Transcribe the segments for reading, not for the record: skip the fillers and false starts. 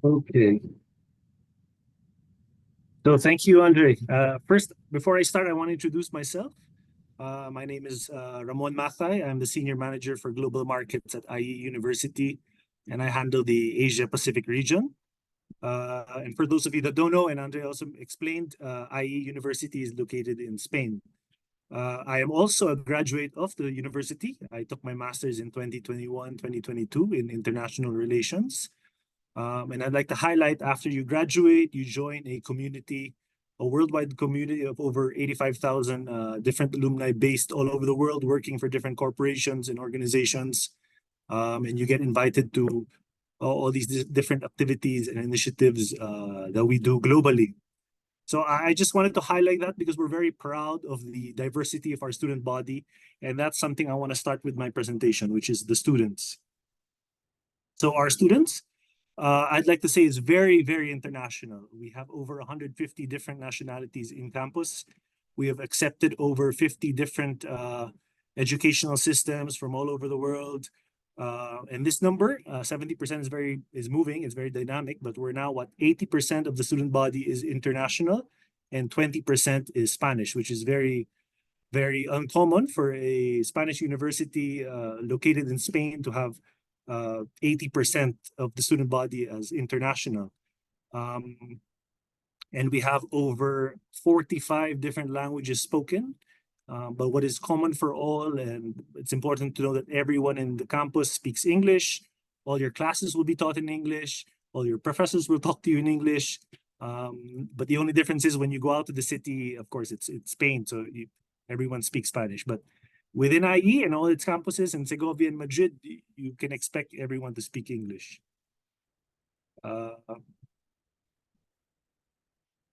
Okay. So thank you, Andre. First, before I start, I want to introduce myself. My name is Ramon Mathay. I'm the Senior Manager for Global Markets at IE University, and I handle the Asia Pacific region. And for those of you that don't know, and Andre also explained, IE University is located in Spain. I am also a graduate of the university. I took my master's in 2021, 2022 in international relations. And I'd like to highlight after you graduate, you join a community, a worldwide community of over 85,000 different alumni based all over the world, working for different corporations and organizations. And you get invited to all these different activities and initiatives that we do globally. So I just wanted to highlight that because we're very proud of the diversity of our student body. And that's something I want to start with my presentation, which is the students. So our students, I'd like to say is very, very international. We have over 150 different nationalities in campus. We have accepted over 50 different educational systems from all over the world. And this number, 70% is moving, it's very dynamic, but we're now what 80% of the student body is international and 20% is Spanish, which is very, very uncommon for a Spanish university located in Spain to have 80% of the student body as international. Um, and we have over 45 different languages spoken. But what is common for all, and it's important to know that everyone in the campus speaks English. All your classes will be taught in English. All your professors will talk to you in English. But the only difference is when you go out to the city, of course, it's Spain, so everyone speaks Spanish. But within IE and all its campuses in Segovia and Madrid, you can expect everyone to speak English. Uh,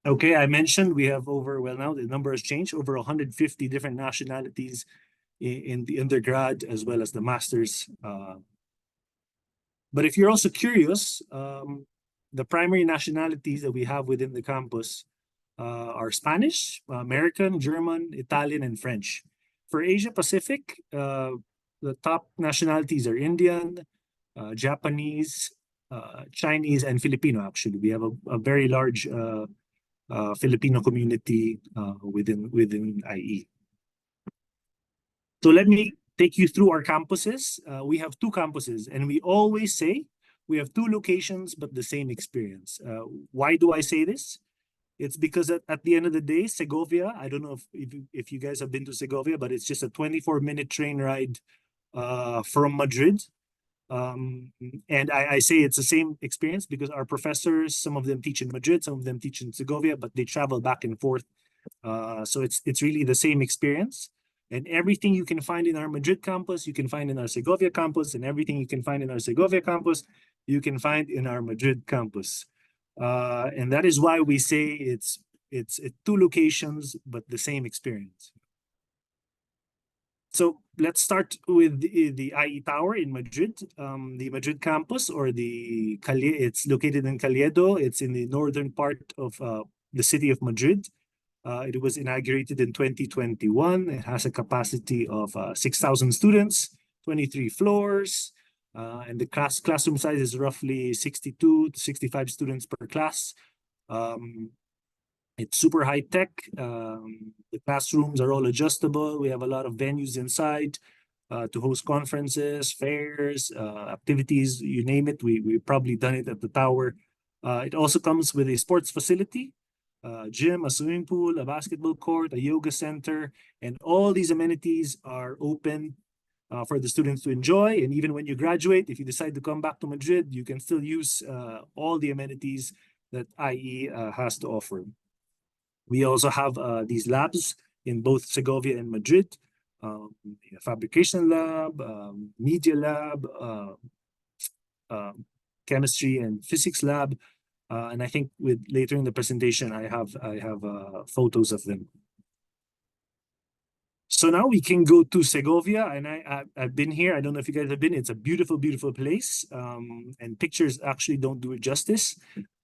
okay, I mentioned we have over, well, now the number has changed, over 150 different nationalities in the undergrad as well as the master's. But if you're also curious, the primary nationalities that we have within the campus are Spanish, American, German, Italian, and French. For Asia Pacific, the top nationalities are Indian, Japanese, Chinese, and Filipino, actually. We have a very large Filipino community within IE. So let me take you through our campuses. We have two campuses, and we always say we have two locations, but the same experience. Why do I say this? It's because at the end of the day, Segovia, I don't know if you guys have been to Segovia, but it's just a 24-minute train ride from Madrid. And I say it's the same experience because our professors, some of them teach in Madrid, some of them teach in Segovia, but they travel back and forth. So it's really the same experience. And everything you can find in our Madrid campus, you can find in our Segovia campus, and everything you can find in our Segovia campus, you can find in our Madrid campus. And that is why we say it's two locations, but the same experience. So let's start with the IE Tower in Madrid, the Madrid campus, or it's located in Calledo. It's in the northern part of the city of Madrid. It was inaugurated in 2021. It has a capacity of 6,000 students, 23 floors, and the classroom size is roughly 62 to 65 students per class. It's super high tech. The classrooms are all adjustable. We have a lot of venues inside to host conferences, fairs, activities, you name it. We've probably done it at the tower. It also comes with a sports facility, gym, a swimming pool, a basketball court, a yoga center, and all these amenities are open for the students to enjoy. And even when you graduate, if you decide to come back to Madrid, you can still use all the amenities that IE has to offer. We also have these labs in both Segovia and Madrid, fabrication lab, media lab, chemistry and physics lab. And I think later in the presentation, I have photos of them. So now we can go to Segovia, and I've been here. I don't know if you guys have been. It's a beautiful, beautiful place, and pictures actually don't do it justice.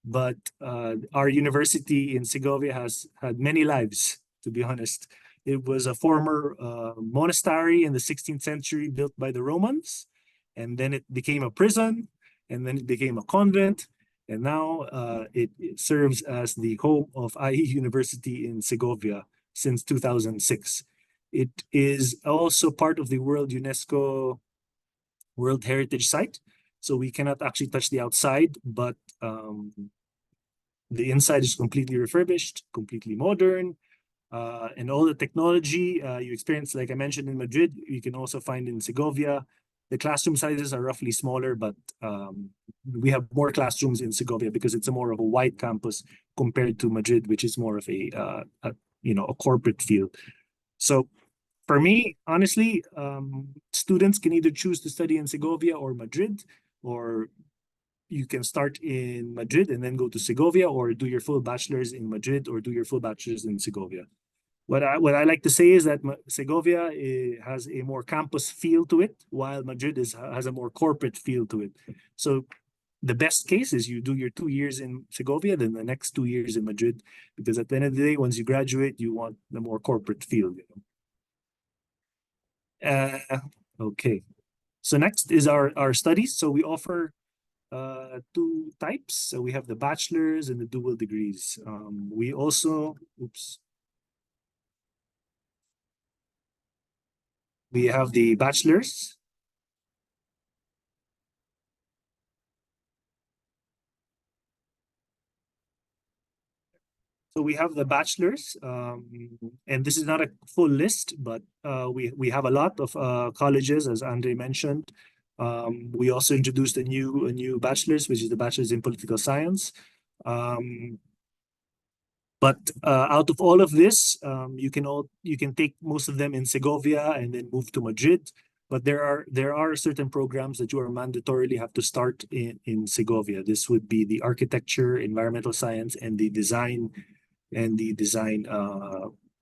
But our university in Segovia has had many lives, to be honest. It was a former monastery in the 16th century built by the Romans, and then it became a prison, and then it became a convent, And now it serves as the home of IE University in Segovia since 2006. It is also part of the UNESCO World Heritage Site. So we cannot actually touch the outside, but the inside is completely refurbished, completely modern, and all the technology you experience, like I mentioned in Madrid, you can also find in Segovia. The classroom sizes are roughly smaller, but we have more classrooms in Segovia because it's a more of a wide campus compared to Madrid, which is more of a corporate feel. So for me, honestly, students can either choose to study in Segovia or Madrid, or you can start in Madrid and then go to Segovia, or do your full bachelor's in Madrid, or do your full bachelor's in Segovia. What I like to say is that Segovia has a more campus feel to it, while Madrid has a more corporate feel to it. So the best case is you do your 2 years in Segovia, then the next 2 years in Madrid, because at the end of the day, once you graduate, you want the more corporate feel. Okay. So next is our studies. So we offer two types. So we have the bachelor's and the dual degrees. We also, we have the bachelor's. So we have the bachelor's, and this is not a full list, but we have a lot of colleges, as Andre mentioned. We also introduced a new bachelor's, which is the bachelor's in political science. Um, But out of all of this, you can take most of them in Segovia and then move to Madrid. But there are certain programs that you are mandatorily have to start in Segovia. This would be the architecture, environmental science, and the design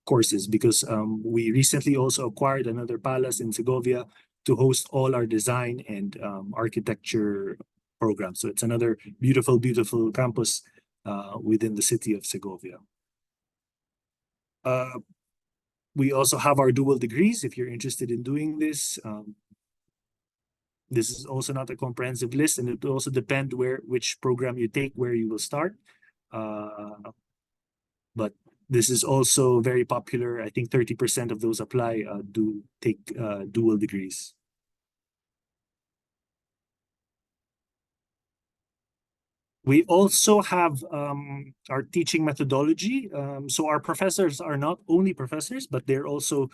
courses, because we recently also acquired another palace in Segovia to host all our design and architecture programs. So it's another beautiful, beautiful campus within the city of Segovia. Uh, we also have our dual degrees if you're interested in doing this. This is also not a comprehensive list, and it will also depend which program you take, where you will start. But this is also very popular. I think 30% of those apply do take dual degrees. We also have our teaching methodology. So our professors are not only professors, but they're also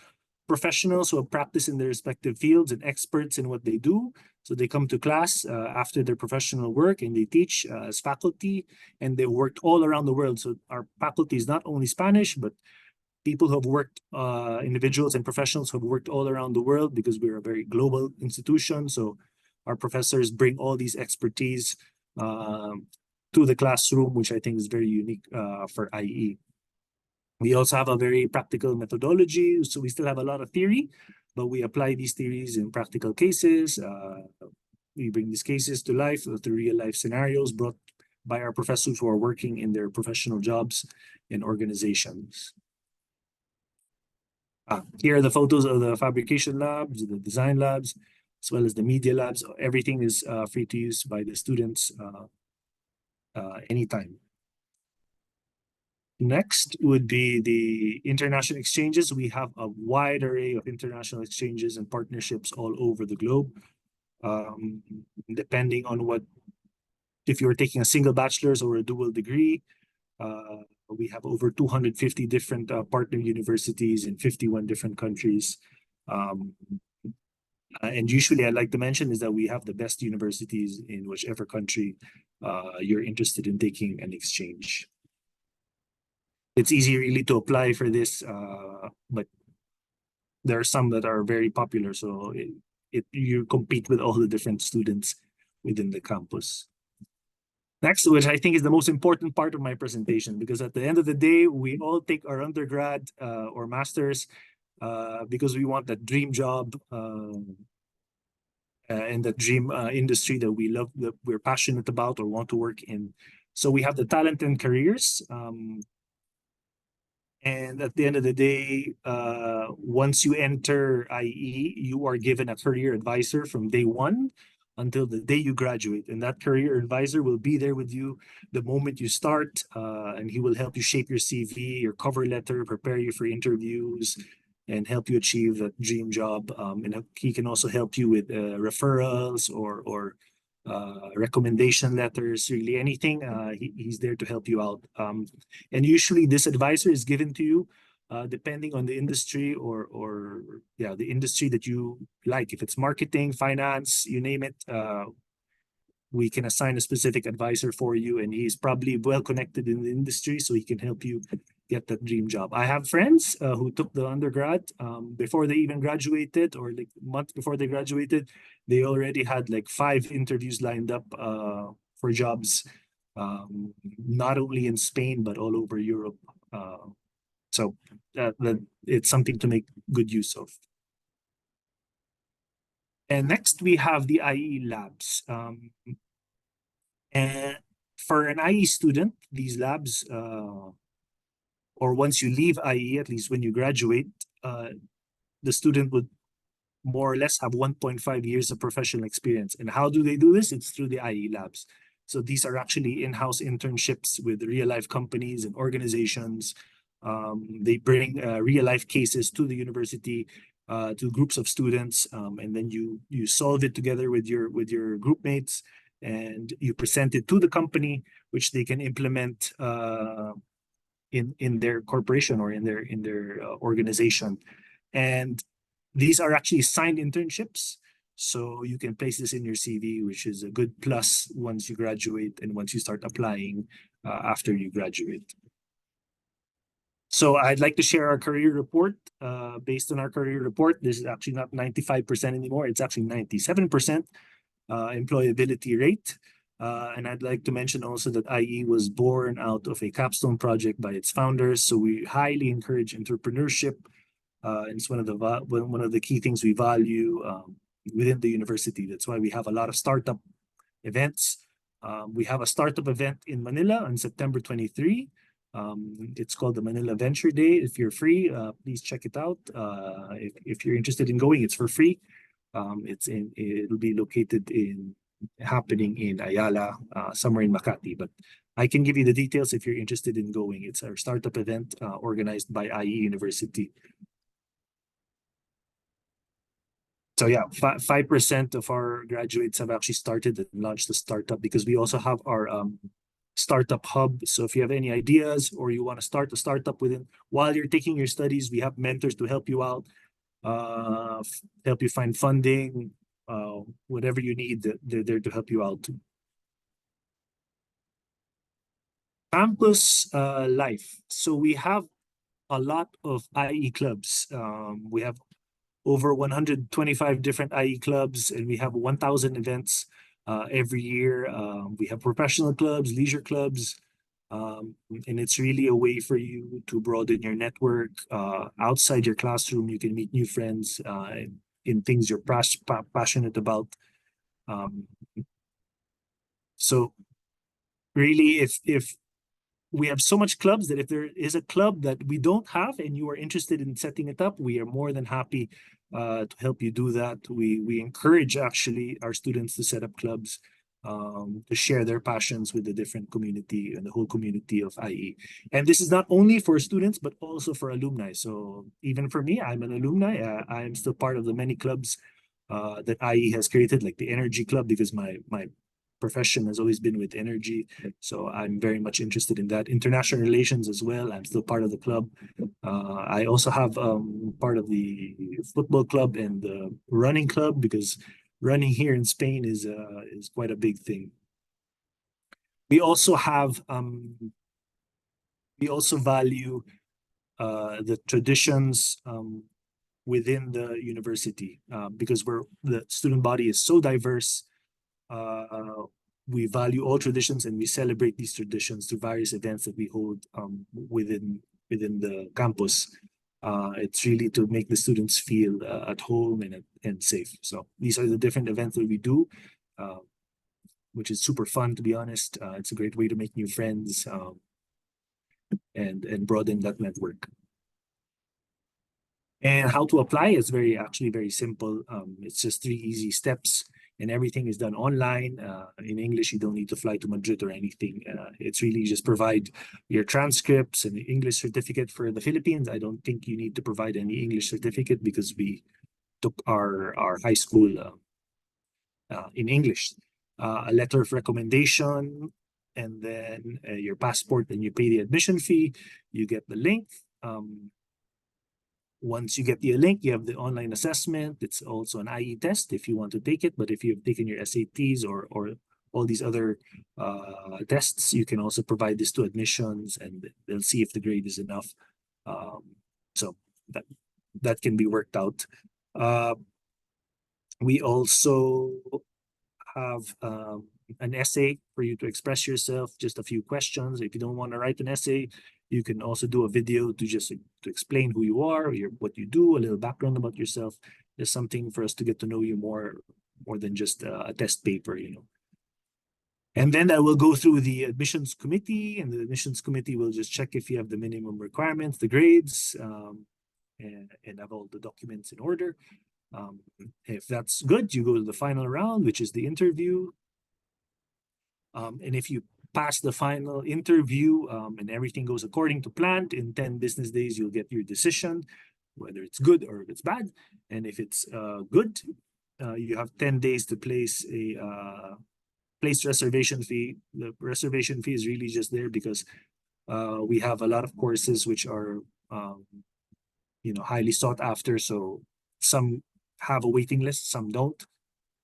professionals who have practiced in their respective fields and experts in what they do. So they come to class after their professional work, and they teach as faculty, and they worked all around the world. So our faculty is not only Spanish, but people who have worked, individuals and professionals who have worked all around the world, because we're a very global institution. So our professors bring all these expertise um, to the classroom, which I think is very unique for IE. We also have a very practical methodology. So we still have a lot of theory, but we apply these theories in practical cases. We bring these cases to life to real life scenarios brought by our professors who are working in their professional jobs in organizations. Here are the photos of the fabrication labs, the design labs, as well as the media labs. Everything is free to use by the students anytime. Next would be the international exchanges. We have a wide array of international exchanges and partnerships all over the globe. Depending on if you're taking a single bachelor's or a dual degree, we have over 250 different partner universities in 51 different countries. And usually I'd like to mention is that we have the best universities in whichever country you're interested in taking an exchange. It's easy really to apply for this, but there are some that are very popular. So you compete with all the different students within the campus. Next, which I think is the most important part of my presentation, because at the end of the day, we all take our undergrad or masters because we want that dream job and that dream industry that we love, that we're passionate about or want to work in. So we have the talent and careers. And at the end of the day, once you enter IE, you are given a career advisor from day one. until the day you graduate. And that career advisor will be there with you the moment you start, and he will help you shape your CV, your cover letter, prepare you for interviews, and help you achieve that dream job. And he can also help you with referrals or recommendation letters, really anything. He's there to help you out. And usually this advisor is given to you depending on the industry or yeah, the industry that you like. If it's marketing, finance, you name it, we can assign a specific advisor for you, and he's probably well connected in the industry, so he can help you get that dream job. I have friends who took the undergrad before they even graduated, or like a month before they graduated, they already had like 5 interviews lined up for jobs, not only in Spain but all over Europe. So that it's something to make good use of. And next we have the IE labs. And for an IE student, these labs, or once you leave IE, at least when you graduate, the student would more or less have 1.5 years of professional experience. And how do they do this? It's through the IE labs. So these are actually in-house internships with real-life companies and organizations. They bring real-life cases to the university, to groups of students, and then you solve it together with your group mates, and you present it to the company, which they can implement in their corporation or in their organization. And these are actually signed internships, so you can place this in your CV, which is a good plus once you graduate and once you start applying after you graduate. So I'd like to share our career report. Based on our career report, this is actually not 95% anymore. It's actually 97% employability rate. And I'd like to mention also that IE was born out of a capstone project by its founders. So we highly encourage entrepreneurship. It's one of the key things we value within the university. That's why we have a lot of startup events. We have a startup event in Manila on September 23. It's called the Manila Venture Day. If you're free, please check it out. If you're interested in going, it's for free. It'll be happening in Ayala, somewhere in Makati. But I can give you the details if you're interested in going. It's our startup event organized by IE University. So yeah, 5% of our graduates have actually started and launched the startup, because we also have our startup hub. So if you have any ideas or you want to start a startup while you're taking your studies, we have mentors to help you out, help you find funding, whatever you need, they're there to help you out. Campus life. So we have a lot of IE clubs. We have over 125 different IE clubs, and we have 1,000 events every year. We have professional clubs, leisure clubs, and it's really a way for you to broaden your network. Outside your classroom, you can meet new friends in things you're passionate about. So really, if we have so much clubs that if there is a club that we don't have and you are interested in setting it up, we are more than happy to help you do that. We encourage actually our students to set up clubs to share their passions with the different community and the whole community of IE. And this is not only for students, but also for alumni. So even for me, I'm an alumni. I am still part of the many clubs that IE has created, like the Energy Club, because my profession has always been with energy. So I'm very much interested in that. International relations as well. I'm still part of the club. I also have part of the football club and the running club, because running here in Spain is quite a big thing. We also value the traditions within the university, because the student body is so diverse. We value all traditions, and we celebrate these traditions through various events that we hold within the campus. It's really to make the students feel at home and safe. So these are the different events that we do, which is super fun, to be honest. It's a great way to make new friends and broaden that network. And how to apply is actually very simple. It's just 3 easy steps. and everything is done online. In English, you don't need to fly to Madrid or anything. It's really just provide your transcripts and the English certificate. For the Philippines, I don't think you need to provide any English certificate because we took our high school in English. A letter of recommendation, and then your passport, and you pay the admission fee. You get the link. Once you get the link, you have the online assessment. It's also an IE test if you want to take it. But if you've taken your SATs or all these other tests, you can also provide this to admissions, and they'll see if the grade is enough. So that can be worked out. We also have an essay for you to express yourself, just a few questions. If you don't want to write an essay, you can also do a video to just to explain who you are, what you do, a little background about yourself. There's something for us to get to know you more than just a test paper, you know. And then I will go through the admissions committee, and the admissions committee will just check if you have the minimum requirements, the grades, and have all the documents in order. If that's good, you go to the final round, which is the interview. And if you pass the final interview and everything goes according to plan, in 10 business days, you'll get your decision, whether it's good or if it's bad. And if it's good, you have 10 days to place a reservation fee. The reservation fee is really just there because we have a lot of courses which are highly sought after. So some have a waiting list, some don't.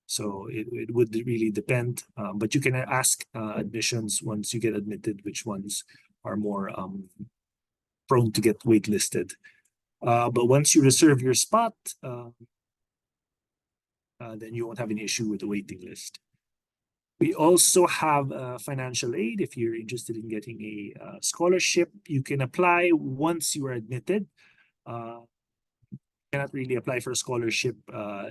So it would really depend. But you can ask admissions once you get admitted which ones are more prone to get waitlisted. But once you reserve your spot, then you won't have any issue with the waiting list. We also have financial aid. If you're interested in getting a scholarship, you can apply once you are admitted. Cannot really apply for a scholarship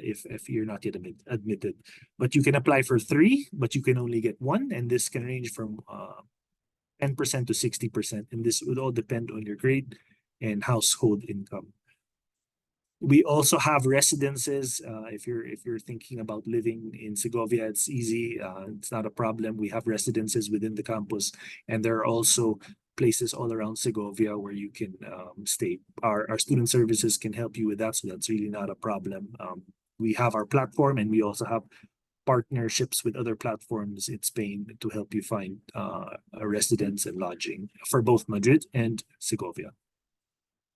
if you're not yet admitted. But you can apply for 3, but you can only get 1, and this can range from 10% to 60%, and this would all depend on your grade and household income. We also have residences. If you're thinking about living in Segovia, it's easy. It's not a problem. We have residences within the campus, and there are also places all around Segovia where you can stay. Our student services can help you with that, so that's really not a problem. We have our platform, and we also have partnerships with other platforms in Spain to help you find a residence and lodging for both Madrid and Segovia.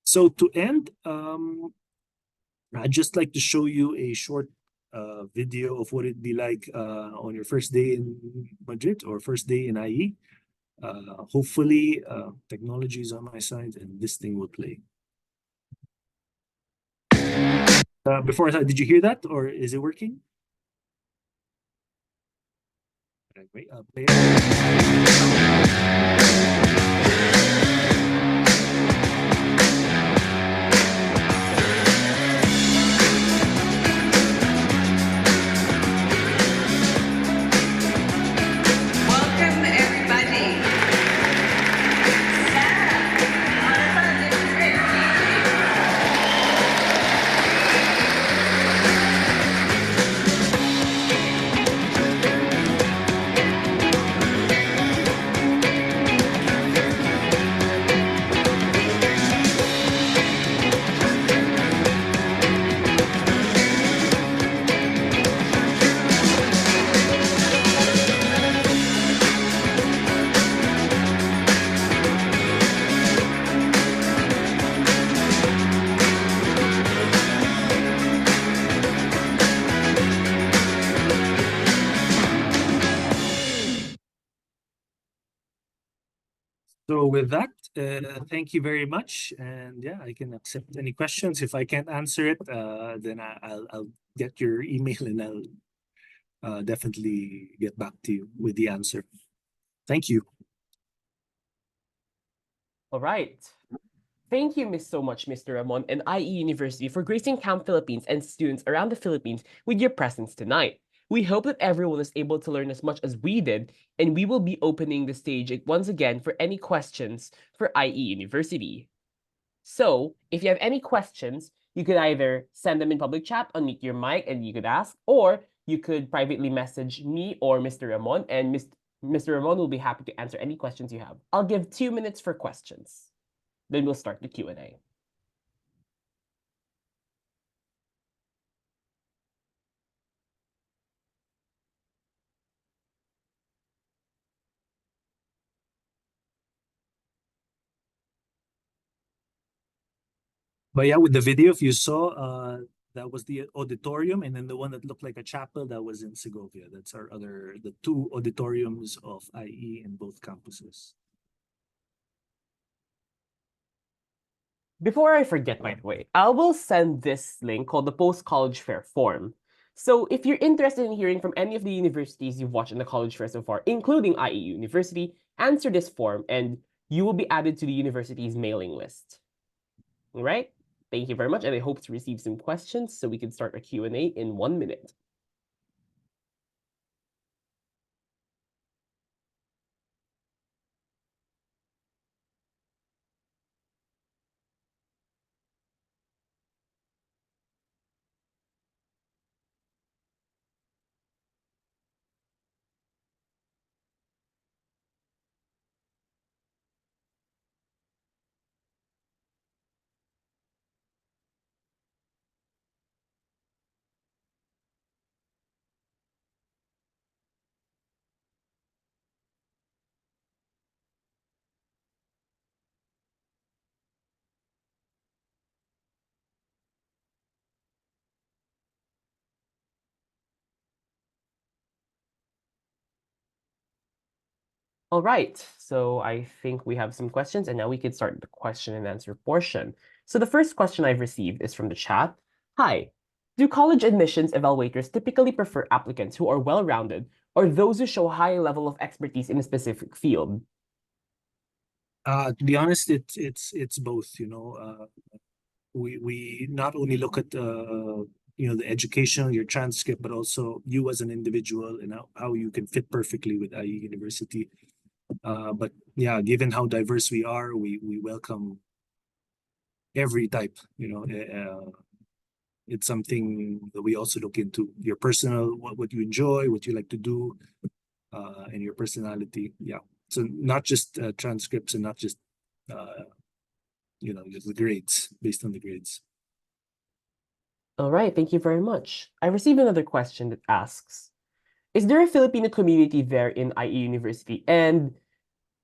So to end, I'd just like to show you a short video of what it'd be like on your first day in Madrid or first day in IE. Hopefully, technology is on my side and this thing will play. Before I start, did you hear that, or is it working? Wait, I'll play it. So with that, thank you very much. And yeah, I can accept any questions. If I can't answer it, then I'll get your email and I'll definitely get back to you with the answer. Thank you. All right. Thank you so much, Mr. Ramon and IE University for gracing Camp Philippines and students around the Philippines with your presence tonight. We hope that everyone is able to learn as much as we did, and we will be opening the stage once again for any questions for IE University. So, if you have any questions, you could either send them in public chat, unmute your mic, and you could ask, or you could privately message me or Mr. Ramon, and Mr. Ramon will be happy to answer any questions you have. I'll give 2 minutes for questions. Then we'll start the Q&A. But yeah, with the video, if you saw, that was the auditorium, and then the one that looked like a chapel, that was in Segovia. That's the two auditoriums of IE in both campuses. Before I forget, by the way, I will send this link called the Post-College Fair form. So if you're interested in hearing from any of the universities you've watched in the college fair so far, including IE University, answer this form and you will be added to the university's mailing list. All right? Thank you very much, and I hope to receive some questions so we can start a Q&A in 1 minute. All right, so I think we have some questions, and now we can start the question and answer portion. So the first question I've received is from the chat. Hi, do college admissions evaluators typically prefer applicants who are well-rounded or those who show a high level of expertise in a specific field? To be honest, it's both. We not only look at the education, your transcript, but also you as an individual and how you can fit perfectly with IE University. But yeah, given how diverse we are, we welcome every type. It's something that we also look into your personal, what you enjoy, what you like to do, and your personality. Yeah, so not just transcripts and not just just the grades, based on the grades. All right, thank you very much. I received another question that asks, is there a Filipino community there in IE University? And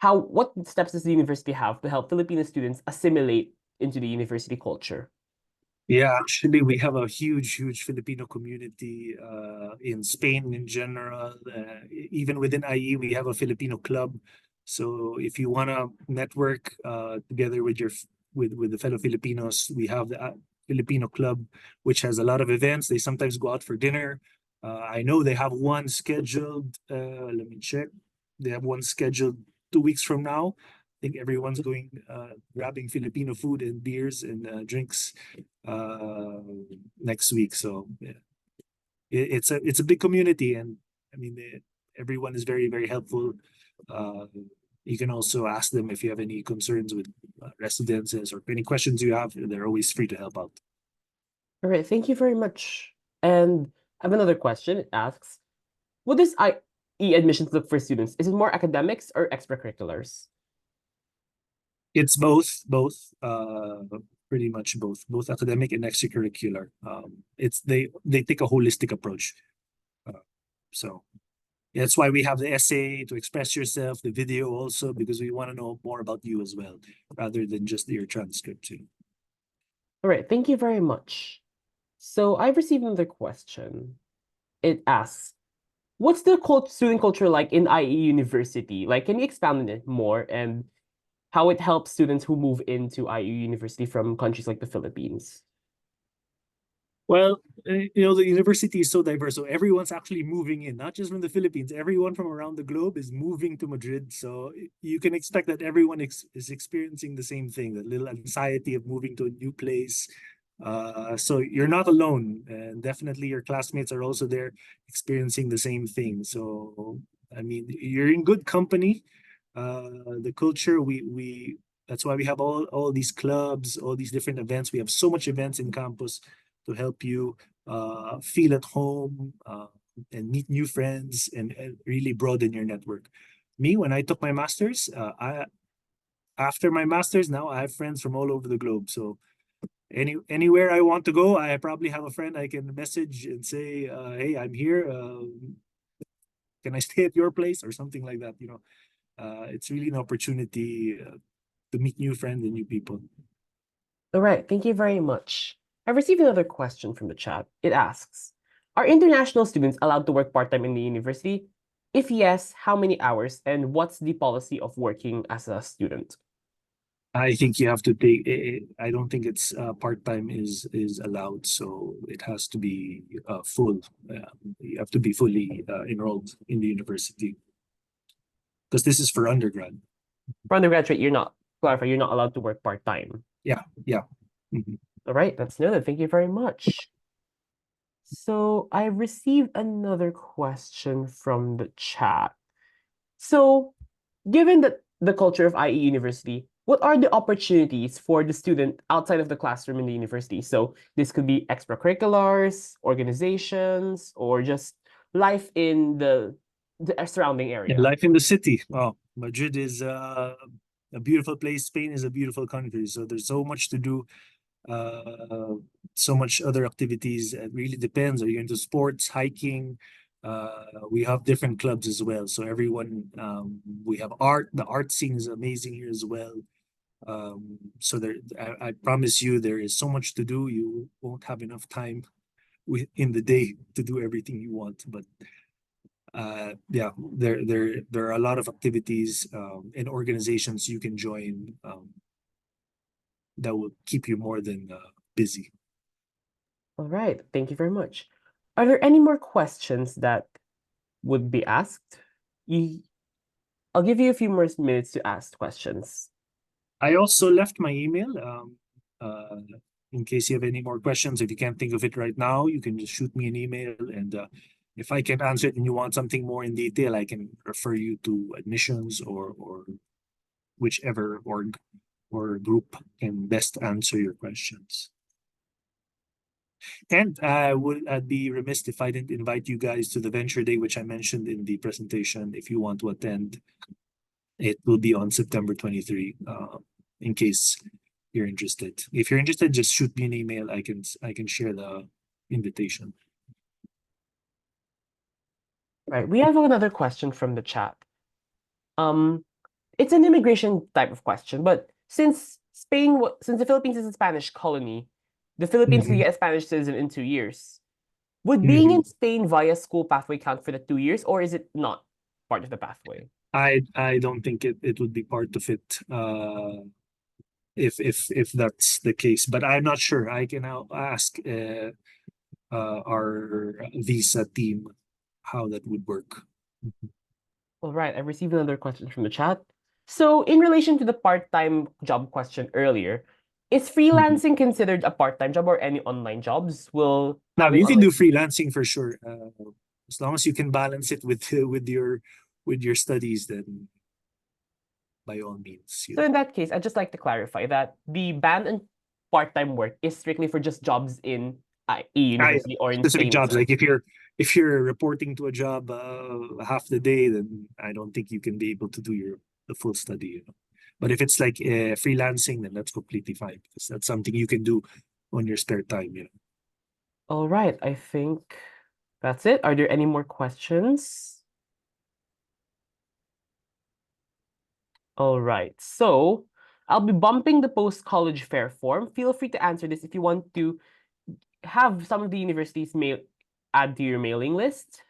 what steps does the university have to help Filipino students assimilate into the university culture? Yeah, actually, we have a huge Filipino community in Spain in general. Even within IE, we have a Filipino club. So if you want to network together with with the fellow Filipinos, we have the Filipino club, which has a lot of events. They sometimes go out for dinner. I know they have one scheduled. Let me check. They have one scheduled 2 weeks from now. I think everyone's going grabbing Filipino food and beers and drinks next week. So yeah, it's a big community, and I mean everyone is very helpful. Uh, you can also ask them if you have any concerns with residences or any questions you have. They're always free to help out. All right, thank you very much. And I have another question. It asks, what does IE admissions look for students? Is it more academics or extracurriculars? It's both, pretty much both academic and extracurricular. They take a holistic approach. So that's why we have the essay to express yourself, the video also, because we want to know more about you as well, rather than just your transcript. All right, thank you very much. So I've received another question. It asks, what's the student culture like in IE University? Like, can you expand on it more and how it helps students who move into IU University from countries like the Philippines? Well, the university is so diverse, so everyone's actually moving in, not just from the Philippines. Everyone from around the globe is moving to Madrid, so you can expect that everyone is experiencing the same thing, the little anxiety of moving to a new place. So you're not alone, and definitely your classmates are also there experiencing the same thing. So I mean, you're in good company. The culture, we that's why we have all these clubs, all these different events. We have so much events in campus to help you feel at home, meet new friends and really broaden your network. Me, when I took my master's, after my master's, now I have friends from all over the globe. So anywhere I want to go, I probably have a friend I can message and say, "Hey, I'm here. Can I stay at your place?" or something like that. It's really an opportunity to meet new friends and new people. All right, thank you very much. I've received another question from the chat. It asks, are international students allowed to work part-time in the university? If yes, how many hours and what's the policy of working as a student? I think you have to take. I don't think it's part-time is allowed, so it has to be full. You have to be fully enrolled in the university because this is for undergrad. For undergraduate, you're not allowed to work part-time. Yeah, yeah. Mhm. All right, that's noted. Thank you very much. So I received another question from the chat. So, given the culture of IE University, what are the opportunities for the student outside of the classroom in the university? So, this could be extracurriculars, organizations, or just life in the surrounding And area. life in the city. Oh, Madrid is a beautiful place. Spain is a beautiful country, so there's so much to do. Uh, so much other activities. It really depends. Are you into sports, hiking? We have different clubs as well. So everyone, we have art. The art scene is amazing here as well. So I promise you, there is so much to do. You won't have enough time in the day to do everything you want. But yeah, there are a lot of activities and organizations you can join that will keep you more than busy. All right, thank you very much. Are there any more questions that would be asked? You, I'll give you a few more minutes to ask questions. I also left my email in case you have any more questions. If you can't think of it right now, you can just shoot me an email. And if I can answer it and you want something more in detail, I can refer you to admissions or whichever org or group can best answer your questions. And I'd be remiss if I didn't invite you guys to the Venture Day, which I mentioned in the presentation. If you want to attend, it will be on September 23, in case you're interested. If you're interested, just shoot me an email. I can share the invitation. Right, we have another question from the chat. It's an immigration type of question, but since the Philippines is a Spanish colony, the Philippines can Mhm, get a Spanish citizen in 2 years. Would being mhm. in Spain via school pathway count for the 2 years, or is it not part of the pathway? I don't think it would be part of it if that's the case, but I'm not sure. I can now ask our visa team how that would work. All right, I've received another question from the chat. So, in relation to the part-time job question earlier, is Mhm. freelancing considered a part-time job or any online jobs? Will Now having you can online. do freelancing for sure, as long as you can balance it with your studies. Then by all means, So in that case, I'd just like to clarify that the ban on part-time work is strictly for just jobs in a I university or in specific Spain jobs. itself. Like if you're reporting to a job half the day, then I don't think you can be able to do the full study. But if it's like freelancing, then that's completely fine because that's something you can do on your spare time. All right, I think that's it. Are there any more questions? All right, so I'll be bumping the post-college fair form. Feel free to answer this if you want to have some of the universities add to your mailing list.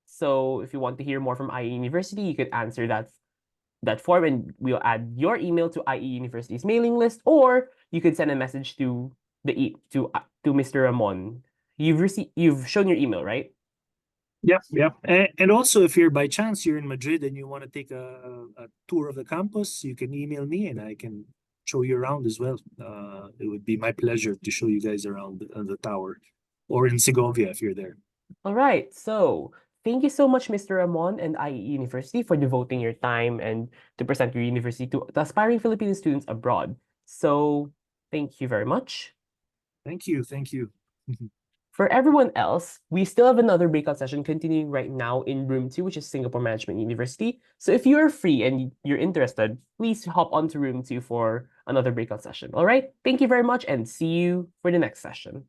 So if you want to hear more from IE University, you could answer that form and we'll add your email to IE University's mailing list, or you could send a message to to Mr. Ramon. You've shown your email, right? Yep, yep. And also, if you're by chance you're in Madrid and you want to take a tour of the campus, you can email me and I can show you around as well. It would be my pleasure to show you guys around the tower or in Segovia if you're there. All right. So thank you so much, Mr. Ramon and IE University, for devoting your time and to present your university to the aspiring Filipino students abroad. So thank you very much. Thank you. Thank you. For everyone else, we still have another breakout session continuing right now in room 2, which is Singapore Management University. So if you are free and you're interested, please hop onto room 2 for another breakout session. All right. Thank you very much and see you for the next session.